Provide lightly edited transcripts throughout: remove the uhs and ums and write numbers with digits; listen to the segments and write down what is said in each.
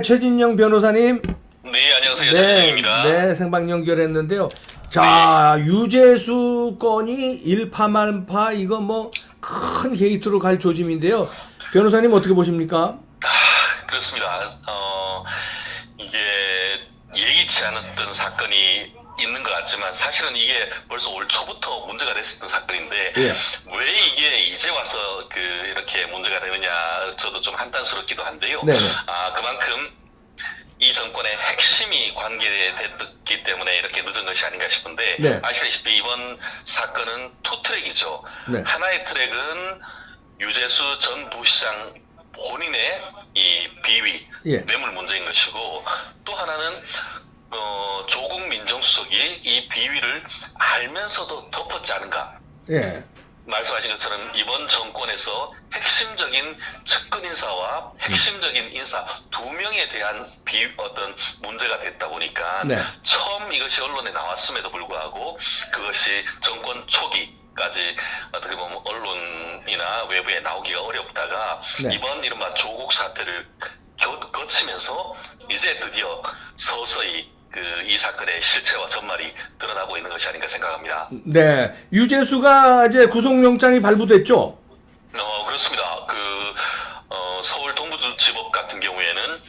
최진영 변호사님. 네, 안녕하세요. 네, 최진영입니다. 네, 생방 연결했는데요. 자, 유재수 건이 일파만파 이거 뭐 큰 게이트로 갈 조짐인데요. 변호사님 어떻게 보십니까? 그렇습니다. 이게 예기치 않았던 사건이 있는 것 같지만 사실은 이게 벌써 올 초부터 문제가 됐었던 사건인데 예. 왜 이게 이제 와서 이렇게 문제가 되느냐 저도 좀 한탄스럽기도 한데요. 네네. 그만큼 이 정권의 핵심이 관계됐기 때문에 이렇게 늦은 것이 아닌가 싶은데 네. 아시다시피 이번 사건은 투 트랙이죠. 네. 하나의 트랙은 유재수 전 부시장 본인의 이 비위, 예. 뇌물 문제인 것이고 또 하나는 조국 민정수석이 이 비위를 알면서도 덮었지 않은가. 예. 말씀하신 것처럼 이번 정권에서 핵심적인 측근 인사와 핵심적인 인사 두 명에 대한 어떤 문제가 됐다 보니까 네. 처음 이것이 언론에 나왔음에도 불구하고 그것이 정권 초기까지 어떻게 보면 언론이나 외부에 나오기가 어렵다가 네. 이번 이른바 조국 사태를 거치면서 이제 드디어 서서히 이 사건의 실체와 전말이 드러나고 있는 것이 아닌가 생각합니다. 네, 유재수가 이제 구속영장이 발부됐죠? 그렇습니다. 서울 동부지법 같은 경우에는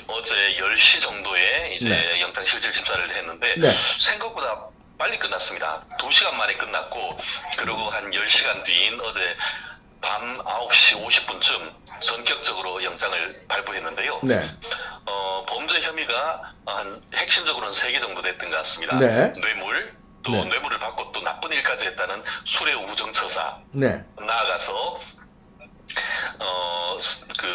어제 10시 정도에 이제 네. 영장 실질 심사를 했는데 네. 생각보다 빨리 끝났습니다. 2시간 만에 끝났고 그리고 한 10시간 뒤인 어제 밤 9시 50분쯤 전격적으로 영장을 발부했는데요. 네. 범죄 혐의가 핵심적으로는 3개 정도 됐던 것 같습니다. 네. 뇌물, 또 네. 뇌물을 받고 또 나쁜 일까지 했다는 수뢰 우정처사. 네. 나아가서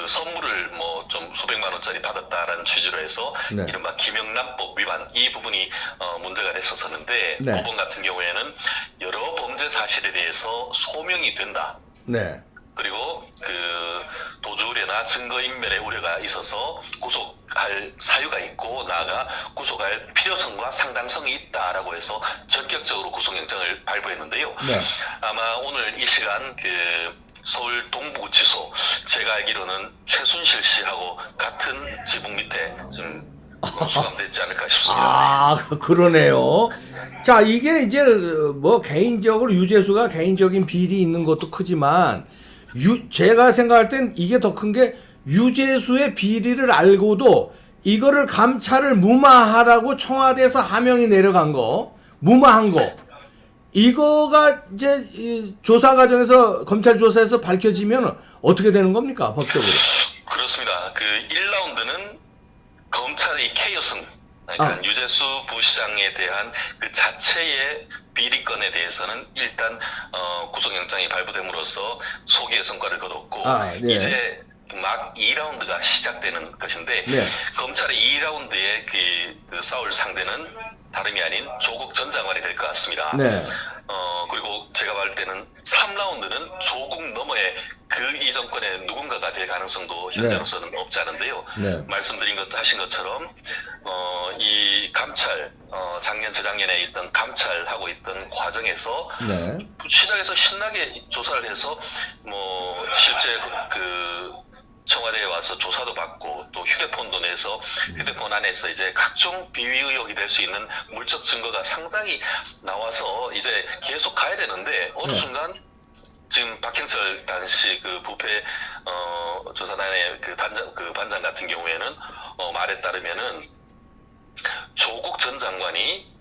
선물을 뭐 좀 수백만 원짜리 받았다라는 취지로 해서 네. 이른바 김영란법 위반 이 부분이 문제가 됐었었는데 네. 법원 같은 경우에는 여러 범죄 사실에 대해서 소명이 된다. 네. 그리고 도주 우려나 증거 인멸의 우려가 있어서 구속할 사유가 있고 나아가 구속할 필요성과 상당성이 있다라고 해서 전격적으로 구속영장을 발부했는데요. 네. 아마 오늘 이 시간 서울 동부구치소 제가 알기로는 최순실 씨하고 같은 지붕 밑에 좀 수감됐지 않을까 싶습니다. 아, 그러네요. 자, 이게 이제 뭐 개인적으로 유재수가 개인적인 비리 있는 것도 크지만 제가 생각할 땐 이게 더 큰 게 유재수의 비리를 알고도 이거를 감찰을 무마하라고 청와대에서 하명이 내려간 거, 무마한 거. 이거가 이제 이 조사 과정에서 검찰 조사에서 밝혀지면 어떻게 되는 겁니까, 법적으로? 그렇습니다. 1라운드는 검찰의 케이오승, 그러니까 유재수 부시장에 대한 그 자체의 비리건에 대해서는 일단 구속영장이 발부됨으로써 소기의 성과를 거뒀고 네. 이제 막 2라운드가 시작되는 것인데 네. 검찰의 2라운드의 싸울 상대는 다름이 아닌 조국 전 장관이 될 것 같습니다. 네. 그리고 제가 봤을 때는 3라운드는 조국 너머의 이 정권의 누군가가 될 가능성도 현재로서는 없지 않은데요. 네. 하신 것처럼 이 감찰 작년 재작년에 있던 감찰하고 있던 과정에서 네. 시작해서 신나게 조사를 해서 뭐 실제 청와대에 와서 조사도 받고 또 휴대폰도 내서 휴대폰 안에서 이제 각종 비위 의혹이 될 수 있는 물적 증거가 상당히 나와서 이제 계속 가야 되는데 어느 네. 순간 지금 박형철 당시 부패 조사단의 반장 같은 경우에는 말에 따르면은 조국 전 장관이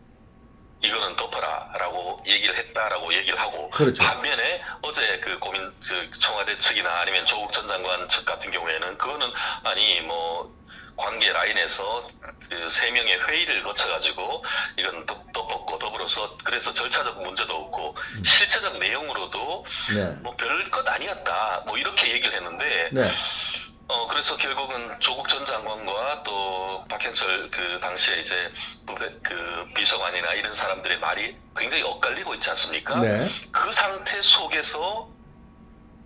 이거는 덮어라라고 얘기를 했다라고 얘기를 하고 그렇죠. 반면에 어제 청와대 측이나 아니면 조국 전 장관 측 같은 경우에는 그거는 아니 뭐 관계 라인에서 3명의 회의를 거쳐가지고 이건 덮었고 더불어서 그래서 절차적 문제도 없고 실체적 내용으로도 네. 뭐 별것 아니었다 뭐 이렇게 얘기를 했는데 네. 그래서 결국은 조국 전 장관과 또 박형철 당시에 이제 비서관이나 이런 사람들의 말이 굉장히 엇갈리고 있지 않습니까? 네. 그 상태 속에서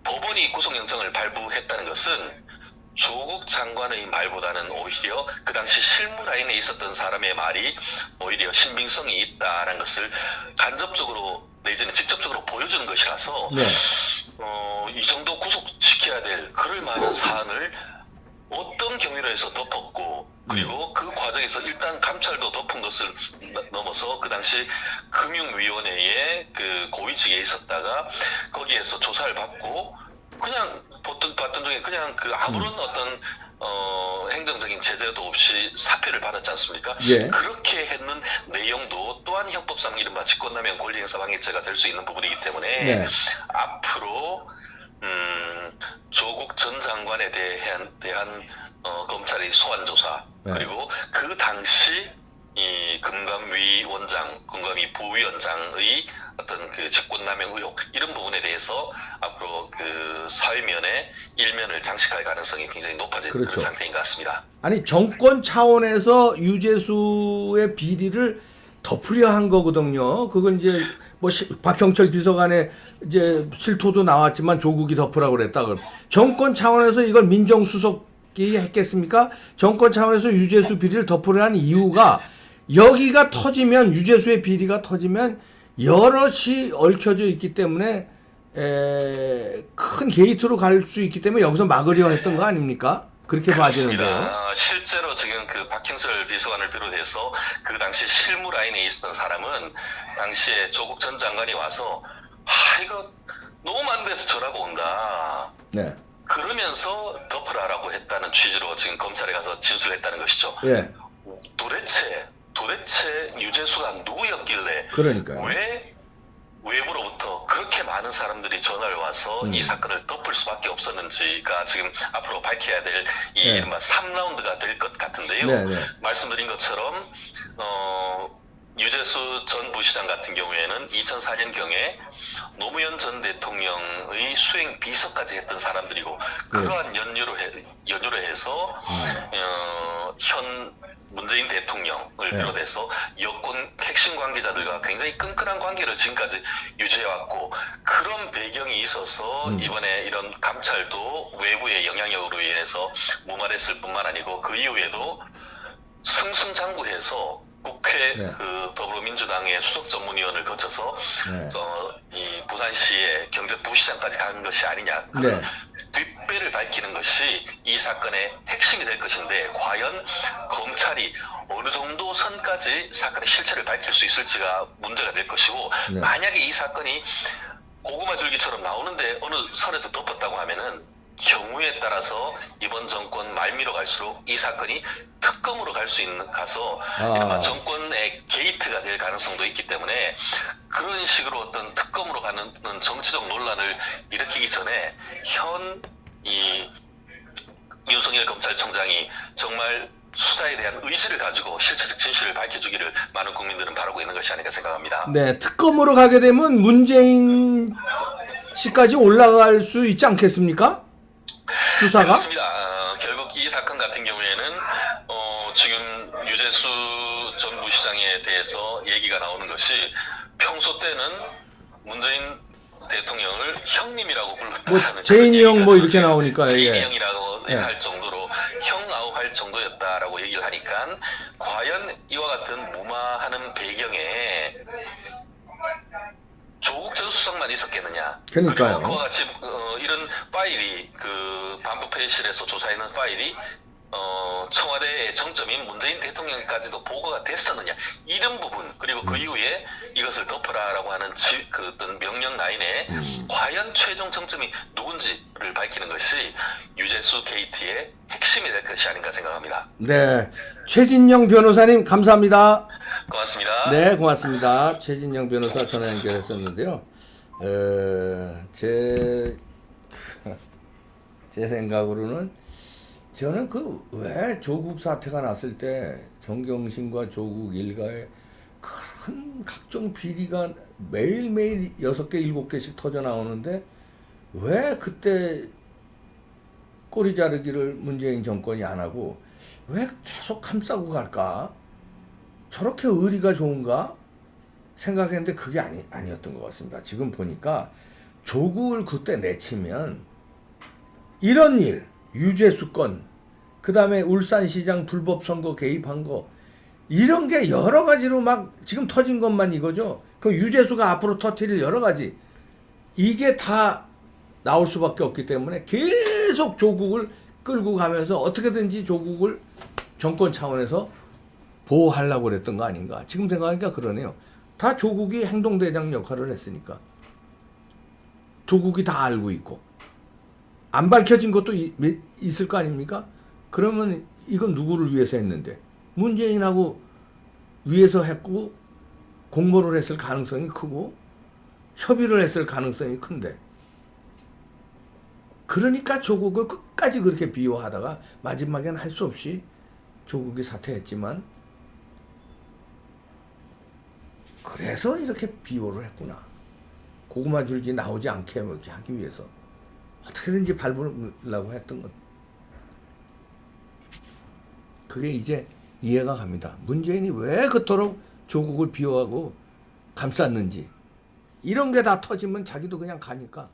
법원이 구속영장을 발부했다는 것은 조국 장관의 말보다는 오히려 그 당시 실무 라인에 있었던 사람의 말이 오히려 신빙성이 있다는 것을 간접적으로 내지는 직접적으로 보여주는 것이라서 네. 이 정도 구속시켜야 될 그럴 만한 사안을 어떤 경위로 해서 덮었고 그리고 그 과정에서 일단 감찰도 덮은 것을 넘어서 그 당시 금융위원회에 그 고위직에 있었다가 거기에서 조사를 받고 그냥 봤던 중에 그냥 그 아무런 어떤 행정적인 제재도 없이 사표를 받았지 않습니까? 예. 그렇게 했는 내용도 또한 형법상 이른바 직권남용 권리행사방해죄가 될 수 있는 부분이기 때문에 네. 앞으로 조국 전 장관에 대한 검찰의 소환 조사 네. 그리고 그 당시 이 금감위 원장, 금감위 부위원장의 어떤 그 직권남용 의혹 이런 부분에 대해서 앞으로 그 사회면에 일면을 장식할 가능성이 굉장히 높아진 그렇죠. 그런 상태인 것 같습니다. 아니 정권 차원에서 유재수의 비리를 덮으려 한 거거든요. 그건 이제 뭐 박형철 비서관의 이제 실토도 나왔지만 조국이 덮으라고 그랬다. 그럼 정권 차원에서 이걸 민정수석이 했겠습니까? 정권 차원에서 유재수 비리를 덮으려 한 이유가 여기가 터지면 유재수의 비리가 터지면 여럿이 얽혀져 있기 때문에 큰 게이트로 갈 수 있기 때문에 여기서 막으려 했던 거 아닙니까? 그렇게 봐지는데요. 실제로 지금 그 박형철 비서관을 비롯해서 그 당시 실무 라인에 있었던 사람은 당시에 조국 전 장관이 와서 이거 너무 많은 데서 전화가 온다. 네. 그러면서 덮으라라고 했다는 취지로 지금 검찰에 가서 진술했다는 것이죠. 예. 도대체 유재수가 누구였길래 그러니까요. 왜 외부로부터 그렇게 많은 사람들이 전화를 와서 이 사건을 덮을 수밖에 없었는지가 지금 앞으로 밝혀야 될 이 네. 이른바 3라운드가 될 것 같은데요. 네, 네. 말씀드린 것처럼 유재수 전 부시장 같은 경우에는 2004년경에 노무현 전 대통령의 수행 비서까지 했던 사람들이고 그러한 연유로 해서 현 문재인 대통령을 비롯해서 여권 핵심 관계자들과 굉장히 끈끈한 관계를 지금까지 유지해왔고 그런 배경이 있어서 이번에 이런 감찰도 외부의 영향력으로 인해서 무마됐을 뿐만 아니고 그 이후에도 승승장구해서 국회 그 더불어민주당의 수석 전문위원을 거쳐서 이 부산시의 경제부시장까지 간 것이 아니냐 그런 뒷배를 밝히는 것이 이 사건의 핵심이 될 것인데 과연 검찰이 어느 정도 선까지 사건의 실체를 밝힐 수 있을지가 문제가 될 것이고 만약에 이 사건이 고구마 줄기처럼 나오는데 어느 선에서 덮었다고 하면은 경우에 따라서 이번 정권 말미로 갈수록 이 사건이 특검으로 가서 이른바 정권의 게이트가 될 가능성도 있기 때문에 그런 식으로 어떤 특검으로 가는 정치적 논란을 일으키기 전에 현 이 윤석열 검찰총장이 정말 수사에 대한 의지를 가지고 실체적 진실을 밝혀주기를 많은 국민들은 바라고 있는 것이 아닌가 생각합니다. 네, 특검으로 가게 되면 문재인 씨까지 올라갈 수 있지 않겠습니까? 수사가? 그렇습니다. 결국 이 사건 같은 경우에는 지금 유재수 전 부시장에 대해서 얘기가 나오는 것이 평소 때는 문재인 대통령을 형님이라고 불렀다는 뭐 제인이 형 뭐 이렇게 나오니까 제인이 형이라고 할 정도로 형아우 할 정도였다라고 얘기를 하니까 과연 이와 같은 무마하는 배경에 조국 전 수석만 있었겠느냐. 그러니까요. 그리고 그와 같이 이런 파일이 그 반부패실에서 조사했는 파일이 청와대의 정점인 문재인 대통령까지도 보고가 됐었느냐 이런 부분 그리고 그 이후에 이것을 덮으라라고 하는 그 어떤 명령 라인에 과연 최종 정점이 누군지를 밝히는 것이 유재수 게이트의 핵심이 될 것이 아닌가 생각합니다. 네, 최진영 변호사님 감사합니다. 고맙습니다. 네, 고맙습니다. 최진영 변호사 전화 연결했었는데요. 제 생각으로는 저는 왜 조국 사태가 났을 때 정경심과 조국 일가의 큰 각종 비리가 매일매일 6개, 7개씩 터져 나오는데 왜 그때 꼬리 자르기를 문재인 정권이 안 하고 왜 계속 감싸고 갈까? 저렇게 의리가 좋은가? 생각했는데 그게 아니었던 것 같습니다. 지금 보니까 조국을 그때 내치면 이런 일, 유재수 건, 그 다음에 울산시장 불법 선거 개입한 거, 이런 게 여러 가지로 막 지금 터진 것만 이거죠. 그 유재수가 앞으로 터뜨릴 여러 가지, 이게 다 나올 수밖에 없기 때문에 계속 조국을 끌고 가면서 어떻게든지 조국을 정권 차원에서 보호하려고 그랬던 거 아닌가. 지금 생각하니까 그러네요. 다 조국이 행동대장 역할을 했으니까. 조국이 다 알고 있고. 안 밝혀진 것도 있을 거 아닙니까? 그러면 이건 누구를 위해서 했는데? 문재인하고 위해서 했고 공모를 했을 가능성이 크고 협의를 했을 가능성이 큰데. 그러니까 조국을 끝까지 그렇게 비호하다가 마지막엔 할 수 없이 조국이 사퇴했지만 그래서 이렇게 비호를 했구나. 고구마 줄기 나오지 않게 이렇게 하기 위해서 어떻게든지 밟으려고 했던 것. 그게 이제 이해가 갑니다. 문재인이 왜 그토록 조국을 비호하고 감쌌는지. 이런 게 다 터지면 자기도 그냥 가니까.